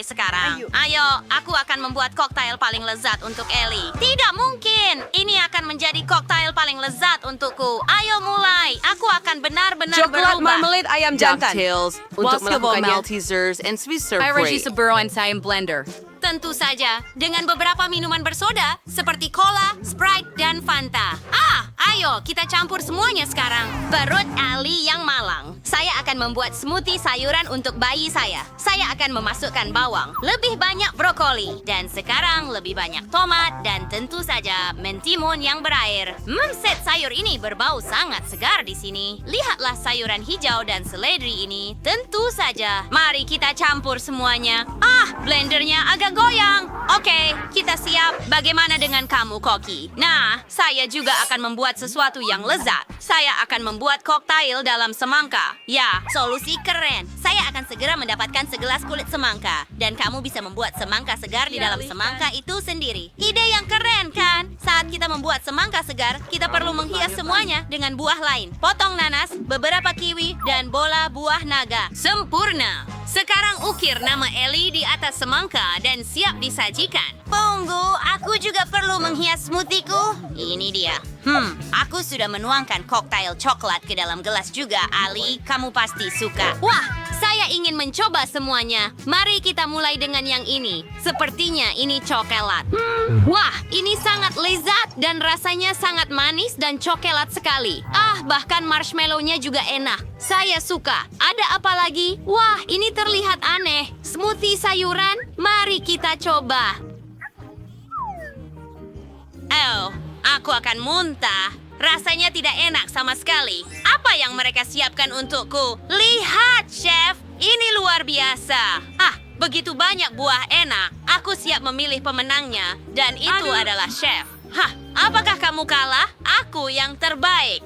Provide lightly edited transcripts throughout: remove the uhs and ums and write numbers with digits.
mulai sekarang. Ayo, aku akan membuat koktail paling lezat untuk Ellie. Tidak mungkin. Ini akan menjadi koktail paling lezat untukku. Ayo mulai. Aku akan benar-benar Coklat berubah. marmalade ayam jantan. Ducktails untuk melakukan Maltesers and Swiss serve great. Buruan sa blender. Tentu saja, dengan beberapa minuman bersoda seperti cola, Sprite, dan Fanta. Ayo, kita campur semuanya sekarang. Perut Ali yang malang. Saya akan membuat smoothie sayuran untuk bayi saya. Saya akan memasukkan bawang, lebih banyak brokoli, dan sekarang lebih banyak tomat, dan tentu saja mentimun yang berair. Set sayur ini berbau sangat segar di sini. Lihatlah sayuran hijau dan seledri ini. Tentu saja. Mari kita campur semuanya. Blendernya agak goyang. Oke, kita siap. Bagaimana dengan kamu, Koki? Nah, saya juga akan membuat sesuatu yang lezat. Saya akan membuat koktail dalam semangka. Ya, solusi keren. Saya akan segera mendapatkan segelas kulit semangka. Dan kamu bisa membuat semangka segar di dalam semangka itu sendiri. Ide yang keren, kan? Saat kita membuat semangka segar, kita perlu menghias semuanya dengan buah lain. Potong nanas, beberapa kiwi, dan bola buah naga. Sempurna! Sekarang ukir nama Ellie di atas semangka dan siap disajikan. Tunggu, aku juga perlu menghias smoothieku. Ini dia. Aku sudah menuangkan koktail coklat ke dalam gelas juga, Ali. Kamu pasti suka. Wah, saya ingin mencoba semuanya. Mari kita mulai dengan yang ini. Sepertinya ini coklat. Wah, ini sangat lezat dan rasanya sangat manis dan coklat sekali. Bahkan marshmallow-nya juga enak. Saya suka. Ada apa lagi? Wah, ini terlihat aneh. Smoothie sayuran? Mari kita coba. Aku akan muntah. Rasanya tidak enak sama sekali. Apa yang mereka siapkan untukku? Lihat, Chef. Ini luar biasa. Begitu banyak buah enak. Aku siap memilih pemenangnya. Dan itu adalah Chef. Apakah kamu kalah? Aku yang terbaik.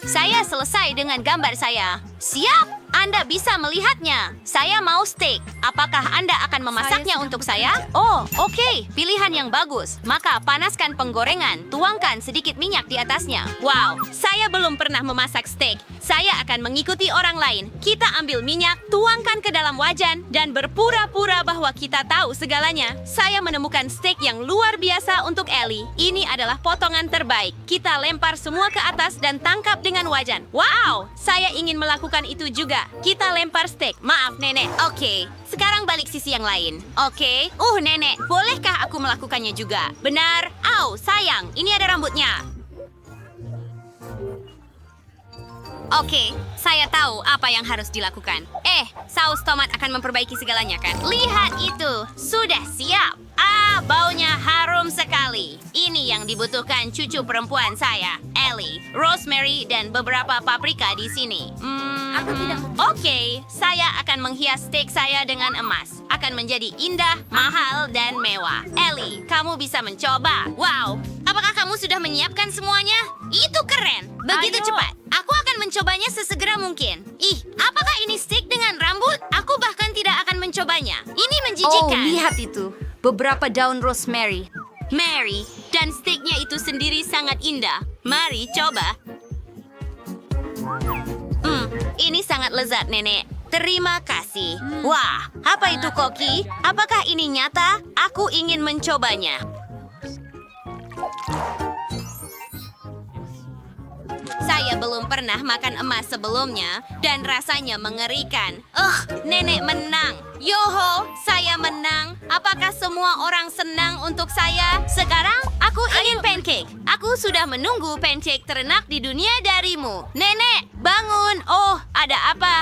Saya selesai dengan gambar saya. Siap? Anda bisa melihatnya. Saya mau steak. Apakah Anda akan memasaknya untuk saya? Oke. Pilihan yang bagus. Maka panaskan penggorengan. Tuangkan sedikit minyak di atasnya. Wow, saya belum pernah memasak steak. Saya akan mengikuti orang lain. Kita ambil minyak, tuangkan ke dalam wajan, dan berpura-pura bahwa kita tahu segalanya. Saya menemukan steak yang luar biasa untuk Ellie. Ini adalah potongan terbaik. Kita lempar semua ke atas dan tangkap dengan wajan. Wow, saya ingin melakukan itu juga. Kita lempar steak. Maaf, Nenek. Oke. Sekarang balik sisi yang lain. Oke. Nenek, bolehkah aku melakukannya juga? Benar. Sayang. Ini ada rambutnya. Oke, saya tahu apa yang harus dilakukan. Saus tomat akan memperbaiki segalanya, kan? Lihat itu. Sudah siap. Baunya harum sekali. Ini yang dibutuhkan cucu perempuan saya, Ellie, rosemary, dan beberapa paprika di sini. Oke, saya akan menghias steak saya dengan emas. Akan menjadi indah, mahal, dan mewah. Ellie, kamu bisa mencoba. Wow, apakah kamu sudah menyiapkan semuanya? Itu keren. Begitu cepat. Aku akan mencobanya sesegera mungkin. Apakah ini steak dengan rambut? Aku bahkan tidak akan mencobanya. Ini menjijikan. Lihat itu. Beberapa daun rosemary. Mary, dan steaknya itu sendiri sangat indah. Mari coba. Ini sangat lezat, Nenek. Terima kasih. Wah, apa itu, Koki? Apakah ini nyata? Aku ingin mencobanya. Saya belum pernah makan emas sebelumnya dan rasanya mengerikan. Nenek menang. Yoho, saya menang. Apakah semua orang senang untuk saya? Sekarang, aku ingin pancake. Aku sudah menunggu pancake terenak di dunia darimu. Nenek, bangun. Ada apa?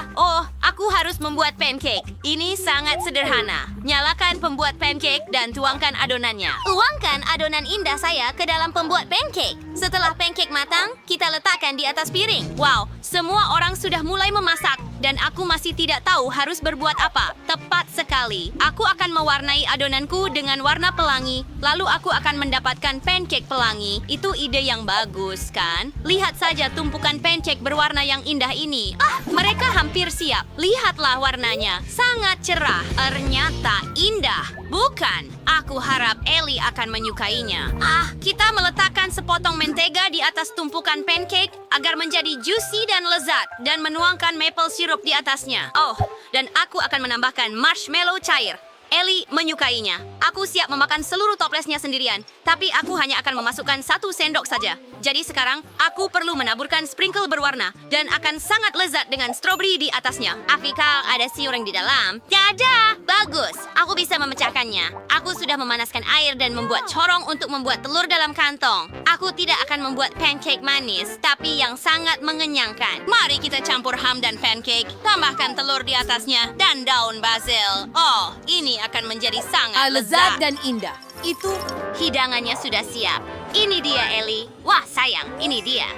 Aku harus membuat pancake. Ini sangat sederhana. Nyalakan pembuat pancake dan tuangkan adonannya. Tuangkan adonan indah saya ke dalam pembuat pancake. Setelah pancake matang, kita letakkan di atas piring. Wow, semua orang sudah mulai memasak. Dan aku masih tidak tahu harus berbuat apa. Tepat sekali. Aku akan mewarnai adonanku dengan warna pelangi. Lalu aku akan mendapatkan pancake pelangi. Itu ide yang bagus, kan? Lihat saja tumpukan pancake berwarna yang indah ini. Mereka hampir siap. Lihatlah warnanya. Sangat cerah. Ternyata indah. Bukan. Aku harap Ellie akan menyukainya. Kita meletakkan sepotong mentega di atas tumpukan pancake agar menjadi juicy dan lezat. Dan menuangkan maple syrup sirup di atasnya. Oh, dan aku akan menambahkan marshmallow cair. Ellie menyukainya. Aku siap memakan seluruh toplesnya sendirian, tapi aku hanya akan memasukkan 1 sendok saja. Jadi sekarang, aku perlu menaburkan sprinkle berwarna dan akan sangat lezat dengan stroberi di atasnya. Afika, ada siuring di dalam. Dadah! Bagus, aku bisa memecahkannya. Aku sudah memanaskan air dan membuat corong untuk membuat telur dalam kantong. Aku tidak akan membuat pancake manis, tapi yang sangat mengenyangkan. Mari kita campur ham dan pancake, tambahkan telur di atasnya, dan daun basil. Oh, ini akan menjadi sangat lezat dan indah. Itu hidangannya sudah siap. Ini dia, Ellie. Wah, sayang, ini dia.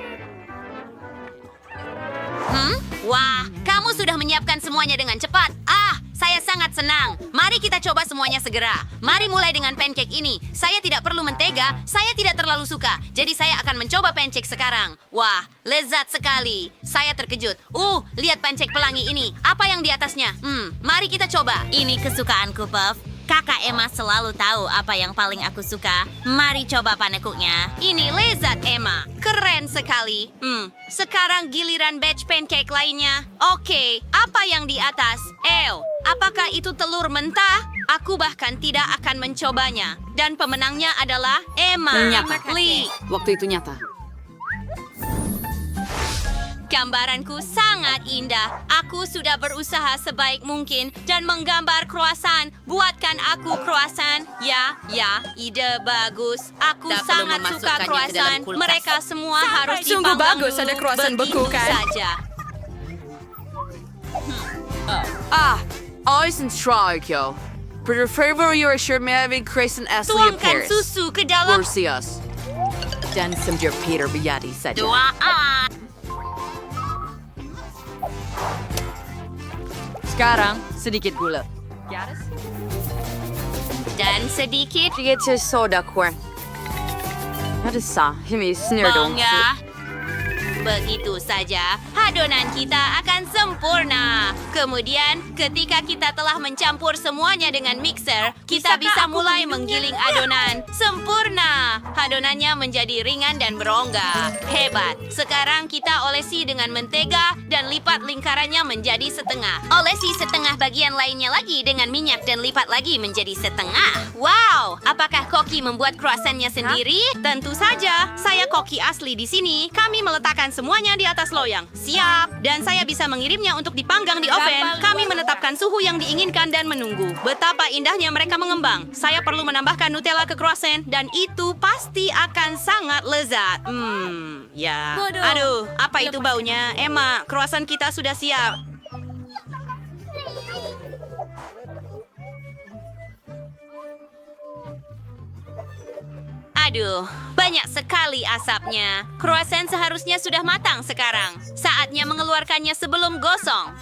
Wah, kamu sudah menyiapkan semuanya dengan cepat. Saya sangat senang. Mari kita coba semuanya segera. Mari mulai dengan pancake ini. Saya tidak perlu mentega, saya tidak terlalu suka. Jadi saya akan mencoba pancake sekarang. Wah, lezat sekali. Saya terkejut. Lihat pancake pelangi ini. Apa yang di atasnya? Mari kita coba. Ini kesukaanku, Puff. Kakak Emma selalu tahu apa yang paling aku suka. Mari coba panekuknya. Ini lezat, Emma. Keren sekali. Sekarang giliran batch pancake lainnya. Oke, apa yang di atas? Apakah itu telur mentah? Aku bahkan tidak akan mencobanya. Dan pemenangnya adalah Emma. Nyata. Lee. Waktu itu nyata. Gambaranku sangat indah. Aku sudah berusaha sebaik mungkin dan menggambar croissant. Buatkan aku croissant. Ya, ide bagus. Aku Tak perlu sangat suka memasukkannya ke croissant. dalam kulkas. Mereka semua harus Sungguh dipanggang bagus dulu. ada croissant beku, Begitu kan? saja. Always in Strike, For your favor, you are sure may having Crescent Ashley of Tuangkan Paris. susu ke dalam See us. Dan semjur Peter Biati saja. doaan. Sekarang, sedikit gula. Dan sedikit Sedikit soda corn. Ada sah, himi snerdong. bawang. Begitu saja, adonan kita akan sempurna. Kemudian, ketika kita telah mencampur semuanya dengan mixer, kita bisa mulai menggiling adonan. Sempurna! Adonannya menjadi ringan dan berongga. Hebat! Sekarang kita olesi dengan mentega dan lipat lingkarannya menjadi setengah. Olesi setengah bagian lainnya lagi dengan minyak dan lipat lagi menjadi setengah. Wow! Apakah Koki membuat croissantnya sendiri? Tentu saja. Saya Koki asli di sini. Kami meletakkan semuanya di atas loyang. Siap. Dan saya bisa mengirimnya untuk dipanggang di oven. Kami menetapkan suhu yang diinginkan dan menunggu. Betapa indahnya mereka mengembang. Saya perlu menambahkan Nutella ke croissant dan itu pasti akan sangat lezat. Ya. Aduh, apa itu baunya? Emma, croissant kita sudah siap. Aduh, banyak sekali asapnya. Croissant seharusnya sudah matang sekarang. Saatnya mengeluarkannya sebelum gosong.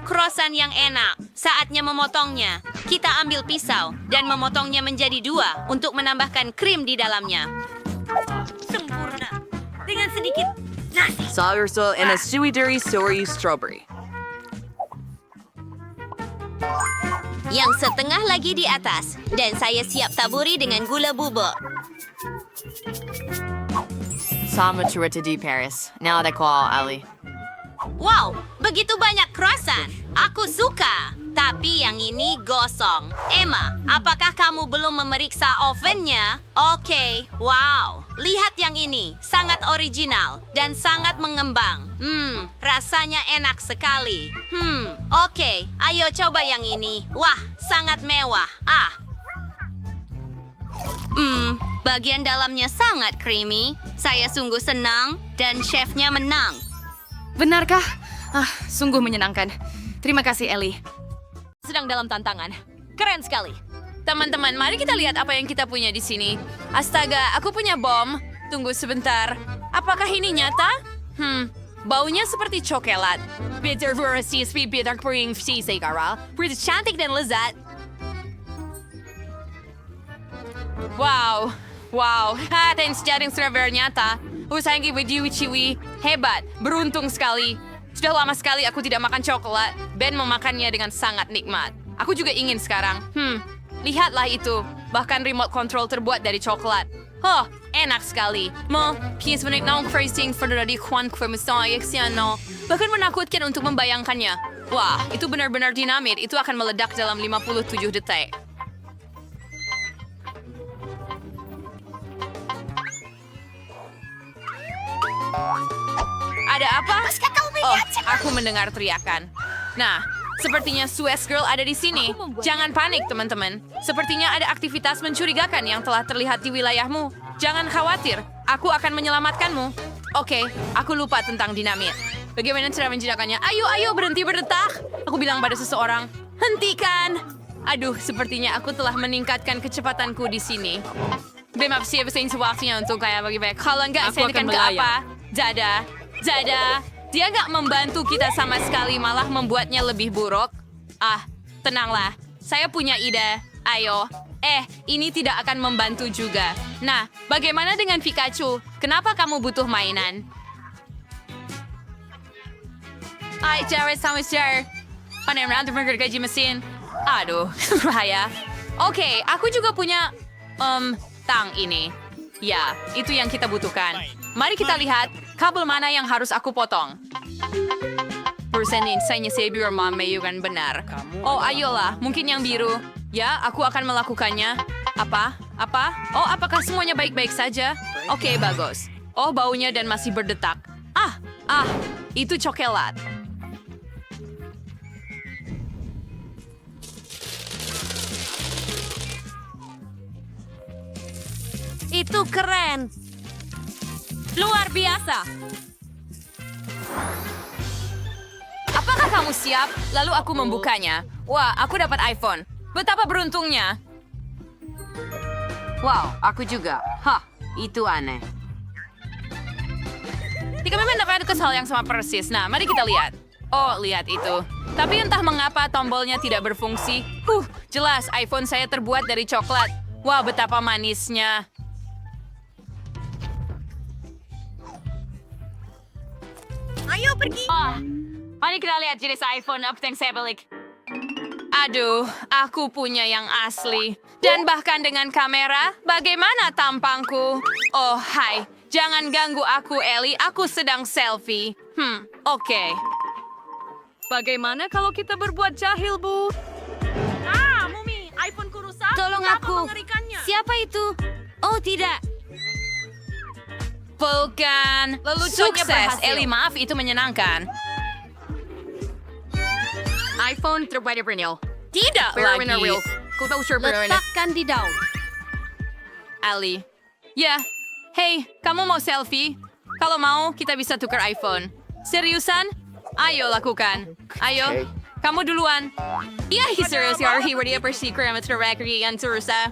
Croissant yang enak. Saatnya memotongnya. Kita ambil pisau dan memotongnya menjadi 2 untuk menambahkan krim di dalamnya. Sempurna. Dengan sedikit nasi. Sauersoul and a suiduri soy strawberry. Yang setengah lagi di atas. Dan saya siap taburi dengan gula bubuk. Sama cerita di Paris. Now they call Ali. Wow, begitu banyak croissant. Aku suka. Tapi yang ini gosong. Emma, apakah kamu belum memeriksa ovennya? Oke, wow. Lihat yang ini. Sangat original dan sangat mengembang. Rasanya enak sekali. Oke, ayo coba yang ini. Wah, sangat mewah. Bagian dalamnya sangat creamy. Saya sungguh senang dan chefnya menang. Benarkah? Sungguh menyenangkan. Terima kasih, Ellie. Sedang dalam tantangan. Keren sekali. Teman-teman, mari kita lihat apa yang kita punya di sini. Astaga, aku punya bom. Tunggu sebentar. Apakah ini nyata? Baunya seperti coklat. Bitter versi bitter kering si Kara. Pretty cantik dan lezat. Wow. Tens jaring server nyata. Usahanya video ciwi. Hebat. Beruntung sekali. Sudah lama sekali aku tidak makan coklat. Ben memakannya dengan sangat nikmat. Aku juga ingin sekarang. Lihatlah itu. Bahkan remote control terbuat dari coklat. Enak sekali. Mo, pies menik naong phrasing for the Juan Quemisayek no. Bahkan menakutkan untuk membayangkannya. Wah, itu benar-benar dinamit. Itu akan meledak dalam 57 detik. Ada apa? Oh, aku mendengar teriakan. Nah, sepertinya Suez Girl ada di sini. Jangan panik, teman-teman. Sepertinya ada aktivitas mencurigakan yang telah terlihat di wilayahmu. Jangan khawatir, aku akan menyelamatkanmu. Oke, aku lupa tentang dinamit. Bagaimana cara menjinakkannya? Ayo, berhenti berdetak. Aku bilang pada seseorang, hentikan. Aduh, sepertinya aku telah meningkatkan kecepatanku di sini. Bemap siapa sih waktunya untuk kayak bagi-bagi. Kalau enggak, saya akan ke apa? Jada. Dia nggak membantu kita sama sekali, malah membuatnya lebih buruk. Ah, tenanglah. Saya punya ide. Ayo. Ini tidak akan membantu juga. Nah, bagaimana dengan Pikachu? Kenapa kamu butuh mainan? Ay, cewek sama share. Panen untuk menggergaji mesin. Aduh, bahaya. Oke, aku juga punya, tang ini. Ya, itu yang kita butuhkan. Mari kita lihat kabel mana yang harus aku potong. Persen insanya Savior Mom Mayugan benar. Oh, ayolah, mungkin yang biru. Ya, aku akan melakukannya. Apa? Oh, apakah semuanya baik-baik saja? Oke, bagus. Oh, baunya dan masih berdetak. Itu coklat. Itu keren. Luar biasa. Apakah kamu siap? Lalu aku membukanya. Wah, aku dapat iPhone. Betapa beruntungnya. Wow, aku juga. Itu aneh. Jika memang dapat kesal yang sama persis. Nah, mari kita lihat. Oh, lihat itu. Tapi entah mengapa tombolnya tidak berfungsi. Jelas iPhone saya terbuat dari coklat. Wah, betapa manisnya. Ayo pergi. Mari kita lihat jenis iPhone apa yang saya beli. Aduh, aku punya yang asli. Dan bahkan dengan kamera, bagaimana tampangku? Oh, hai. Jangan ganggu aku, Ellie. Aku sedang selfie. Oke. Bagaimana kalau kita berbuat jahil, Bu? Mumi, iPhone-ku rusak. Tolong Betapa aku. mengerikannya. Siapa itu? Oh, tidak. Bukan. Leluconnya Sukses, berhasil. Ellie. Maaf, itu menyenangkan. iPhone terbuat dari Brunel. Tidak lagi. Letakkan di daun. Ali. Ya. Hey, kamu mau selfie? Kalau mau, kita bisa tukar iPhone. Seriusan? Ayo lakukan. Ayo. Kamu duluan. Iya, serius ya. Ready apa sih parameter record yang terusa?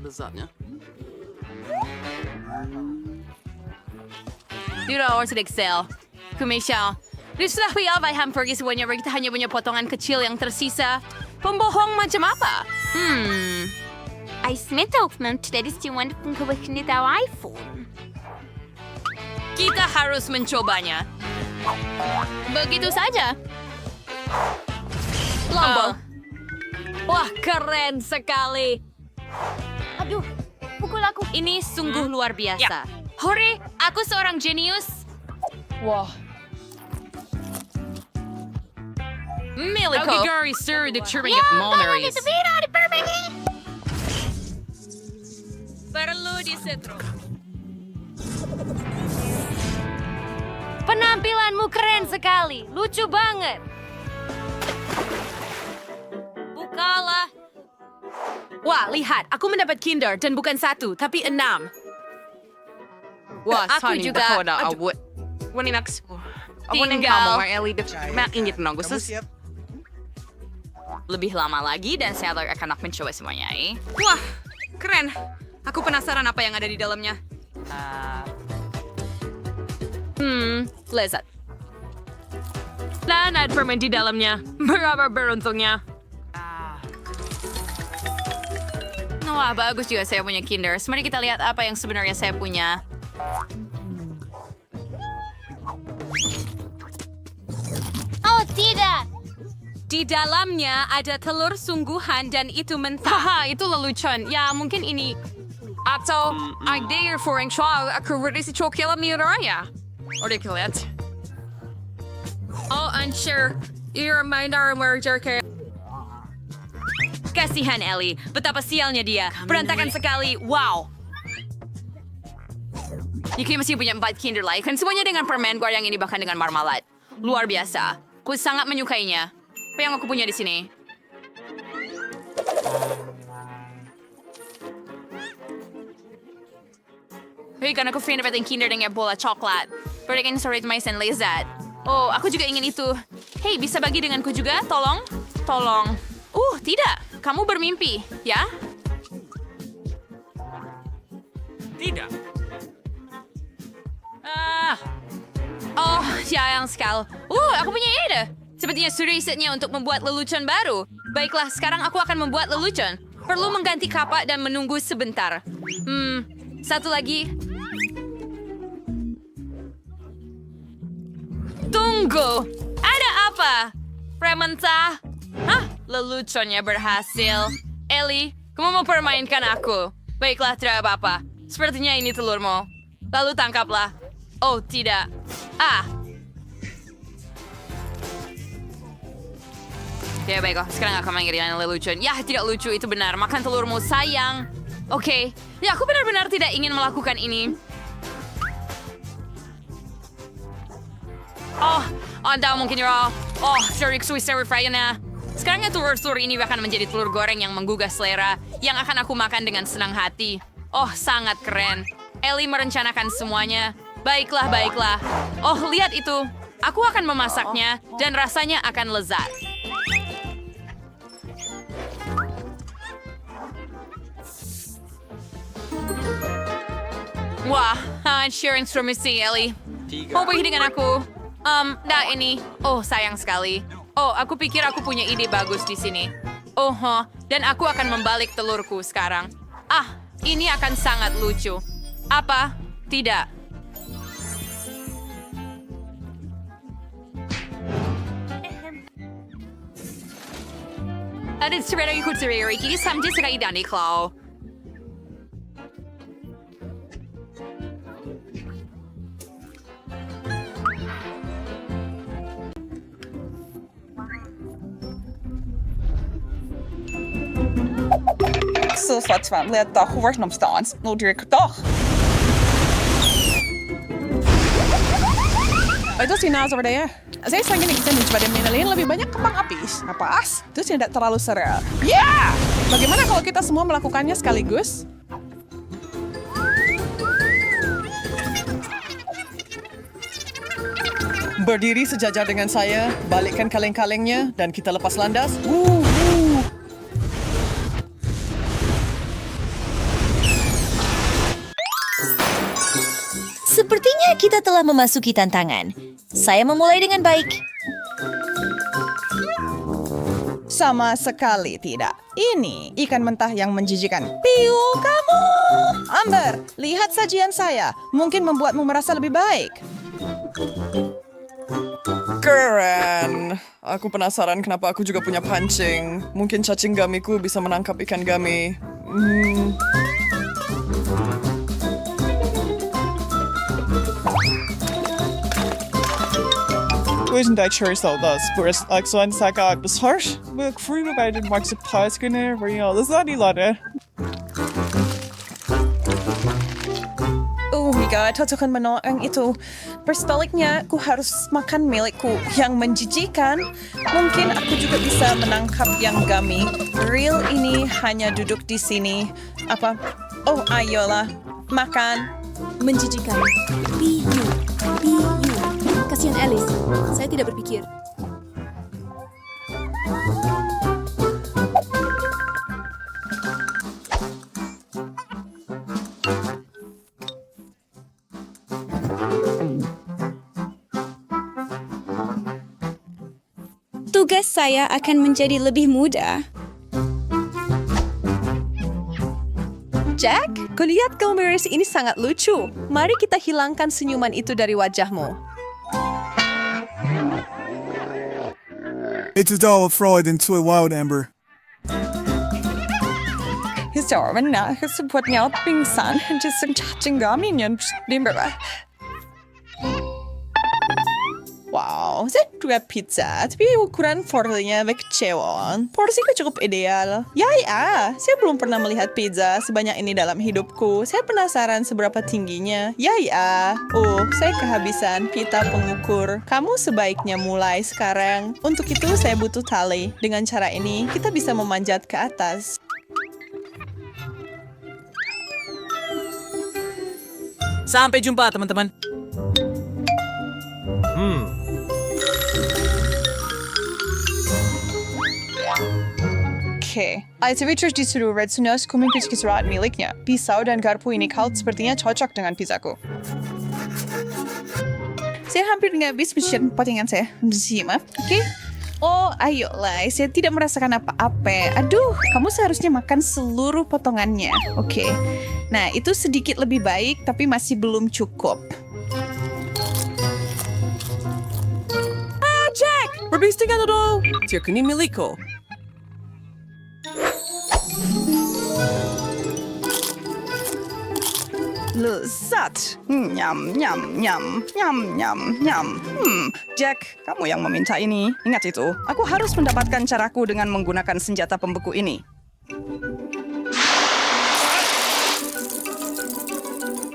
Lezatnya. Tidak harus Excel. Kumisya. Sudah apa yang pergi semuanya, kita hanya punya potongan kecil yang tersisa. Pembohong macam apa? I smith open today is one pengkawin di tahu iPhone. Kita harus mencobanya. Begitu saja. Lombok. Wah, keren sekali. Aduh, pukul aku. Ini sungguh luar biasa. Hore, aku seorang jenius. Wah. Miliko. sir, the cheering Perlu disetrum. Penampilanmu keren sekali. Lucu banget. Bukalah. Wah, lihat. Aku mendapat Kinder dan bukan 1, tapi 6. Wah, Aku juga. Aduh. Tinggal. Lebih lama lagi dan saya akan mencoba semuanya. Wah, keren. Aku penasaran apa yang ada di dalamnya. Lezat. Dan ada permen di dalamnya. Berapa beruntungnya. Wah, bagus juga saya punya Kinder. Mari kita lihat apa yang sebenarnya saya punya. Oh, tidak. Di dalamnya ada telur sungguhan dan itu mentah. Haha, itu lelucon. Ya, mungkin ini... Atau, idea for ang child aku berisi cokila miraya. Ridiculous. Oh, unsure. You're my merger ke. Kasihan Ellie, betapa sialnya dia. Berantakan sekali, wow. Yuki masih punya 4 Kinder Light, kan semuanya dengan permen guar yang ini bahkan dengan marmalade. Luar biasa. Aku sangat menyukainya. Apa yang aku punya di sini? Hei, kan aku pengen dapetin Kinder dengan bola coklat. Berikan sore mais dan lezat. Oh, aku juga ingin itu. Hei, bisa bagi denganku juga? Tolong? Tolong. Tidak. Kamu bermimpi, ya? Tidak. Oh, sayang sekali. Aku punya ide. Sepertinya sudah risetnya untuk membuat lelucon baru. Baiklah, sekarang aku akan membuat lelucon. Perlu mengganti kapak dan menunggu sebentar. Satu lagi. Tunggu. Ada apa? Prementah? Hah? Leluconnya berhasil. Ellie, kamu mau permainkan aku? Baiklah, tidak apa-apa. Sepertinya ini telurmu. Lalu tangkaplah. Oh, tidak. Ya, baiklah. Sekarang aku mengirimkan lelucon. Ya, tidak lucu. Itu benar. Makan telurmu, sayang. Oke. Ya, aku benar-benar tidak ingin melakukan ini. Oh, Anda mungkin raw. Oh, Sherry Swiss Sherry Fryana. Sekarang telur-telur ini akan menjadi telur goreng yang menggugah selera, yang akan aku makan dengan senang hati. Oh, sangat keren. Ellie merencanakan semuanya. Baiklah, baiklah. Oh, lihat itu. Aku akan memasaknya, dan rasanya akan lezat. Wah, share instrumensi, Ellie. Mau pergi dengan aku? Ini. Oh, sayang sekali. Oh, aku pikir aku punya ide bagus di sini. Dan aku akan membalik telurku sekarang. Ini akan sangat lucu. Apa? Tidak. Ada cerita ikut sendiri, kini sampai sekali dan iklau. Så wat van let dag wordt nog staan. Nou doe ik toch. Itu si Naz over there. Saya sangat ingin mencoba dan mengenalin lebih banyak kembang api. Napas? Itu tidak terlalu seru. Ya! Bagaimana kalau kita semua melakukannya sekaligus? Berdiri sejajar dengan saya, balikkan kaleng-kalengnya, dan kita lepas landas. Sepertinya kita telah memasuki tantangan. Saya memulai dengan baik. Sama sekali tidak. Ini ikan mentah yang menjijikan. Piu kamu! Amber, lihat sajian saya. Mungkin membuatmu merasa lebih baik. Keren. Aku penasaran kenapa aku juga punya pancing. Mungkin cacing gamiku bisa menangkap ikan gami. Tusen takk selv da, spørs akkurat saker besvar. Men früher bei den Marzipanskerne, hvor jeg alles an die Leute. Oh my god, totokan manoang itu. Persebaliknya, aku harus makan milikku yang menjijikan. Mungkin aku juga bisa menangkap yang gami. Real ini hanya duduk di sini. Apa? Oh, ayolah. Makan. Menjijikan. Piyu. Kasihan Alice. Saya tidak berpikir. Tugas saya akan menjadi lebih mudah. Jack, kulihat Gilmiris ini sangat lucu. Mari kita hilangkan senyuman itu dari wajahmu. It's a doll of Freud into a wild amber. seorang sebuah nyawa pingsan di cacing kami yang di bawah. Wow, saya dua pizza, tapi ukuran porsinya kecewaan. Porsiku cukup ideal. Ya, saya belum pernah melihat pizza sebanyak ini dalam hidupku. Saya penasaran seberapa tingginya. Ya. Saya kehabisan pita pengukur. Kamu sebaiknya mulai sekarang. Untuk itu saya butuh tali. Dengan cara ini, kita bisa memanjat ke atas. Sampai jumpa, teman-teman. Oke, Ice disuruh Red Sunos kumimpis kesurat miliknya. Pisau dan garpu ini sepertinya cocok dengan pizzaku. Saya hampir nggak habis mencium potongan saya. Oke. Oh, ayolah. Saya tidak merasakan apa-apa. Aduh, kamu seharusnya makan seluruh potongannya. Oke. Nah, itu sedikit lebih baik, tapi masih belum cukup. Jack! Berbising ano daw? Tiyak ni miliko. Lezat. Nyam, nyam, nyam, nyam, nyam, nyam. Jack, kamu yang meminta ini. Ingat itu, aku harus mendapatkan caraku dengan menggunakan senjata pembeku ini.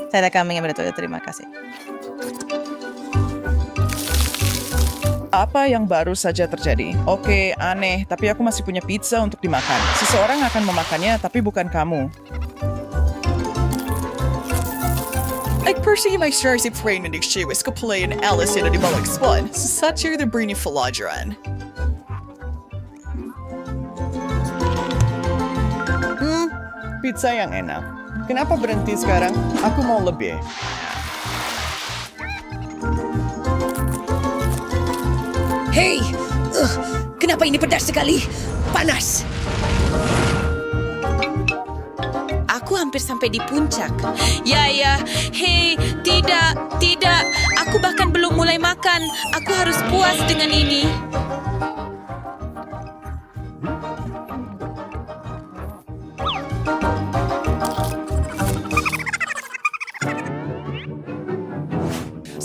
Saya akan mengambil itu. Terima kasih. Apa yang baru saja terjadi? Oke, aneh, tapi aku masih punya pizza untuk dimakan. Seseorang akan memakannya, tapi bukan kamu. Ik persie mijn sterkste vriend en ik schreeuw is compleet en alles in de balk spun. Ze zat hier de brini verladeran. Pizza yang enak. Kenapa berhenti sekarang? Aku mau lebih. Hei, kenapa ini pedas sekali? Panas. Aku hampir sampai di puncak. Ya, hei, tidak. Aku bahkan belum mulai makan. Aku harus puas dengan ini.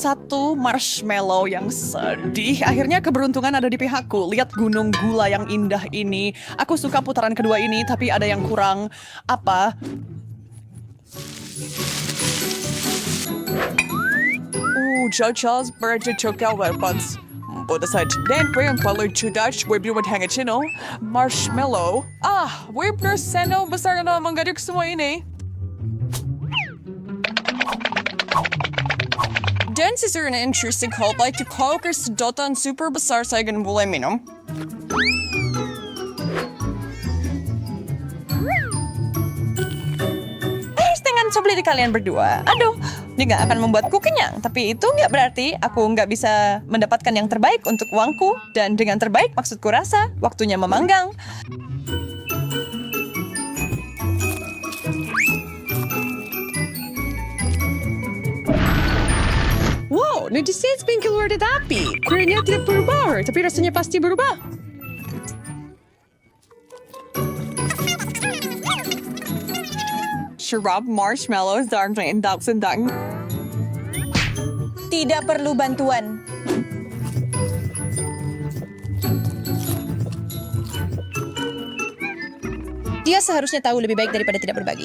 Satu marshmallow yang sedih. Akhirnya keberuntungan ada di pihakku. Lihat gunung gula yang indah ini. Aku suka putaran kedua ini, tapi ada yang kurang. Apa? Charles berada cokal weapons. Pada saat dan yang paling cerdas, gue bilang hangat chino. Marshmallow. Gue benar seno besar na menggadik semua ini. Dan sesuatu yang interesting kalau baik di koker sedotan super besar saya akan mulai minum. Dengan coba di kalian berdua. Aduh, ini nggak akan membuatku kenyang. Tapi itu nggak berarti aku nggak bisa mendapatkan yang terbaik untuk uangku. Dan dengan terbaik maksudku rasa, waktunya memanggang. Wow, netizen pengen keluar dari api. Kurangnya tidak berubah, tapi rasanya pasti berubah. Sharab marshmallows dan rendang sendang. Tidak perlu bantuan. Dia seharusnya tahu lebih baik daripada tidak berbagi.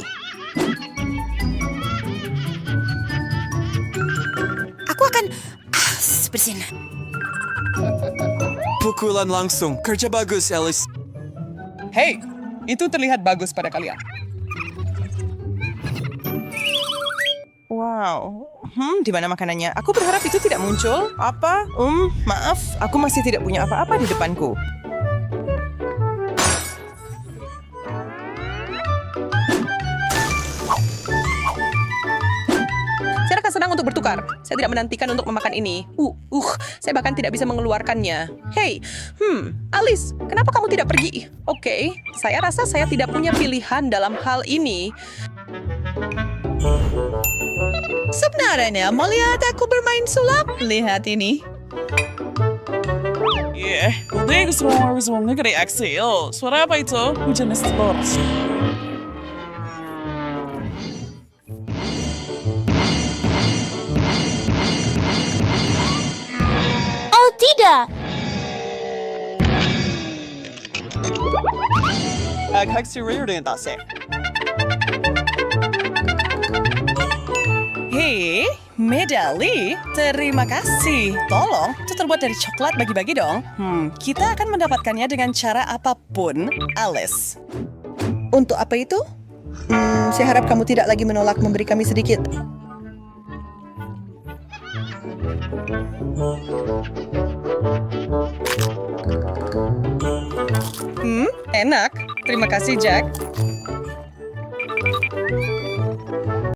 Aku akan bersin. Pukulan langsung. Kerja bagus, Alice. Hey, itu terlihat bagus pada kalian. Wow. Di mana makanannya? Aku berharap itu tidak muncul. Apa? Maaf, aku masih tidak punya apa-apa di depanku. Saya akan senang untuk bertukar. Saya tidak menantikan untuk memakan ini. Saya bahkan tidak bisa mengeluarkannya. Hey, Alice, kenapa kamu tidak pergi? Oke, saya rasa saya tidak punya pilihan dalam hal ini. Sebenarnya, mau lihat aku bermain sulap? Lihat ini. Legs semua harus mengikuti aksi. Suara apa itu? Hujan es boros. Tidak! Kak Surya dengan tasik. Hei, medali, terima kasih. Tolong, itu terbuat dari coklat bagi-bagi dong. Kita akan mendapatkannya dengan cara apapun, Alice. Untuk apa itu? Saya harap kamu tidak lagi menolak memberi kami sedikit. Enak. Terima kasih, Jack.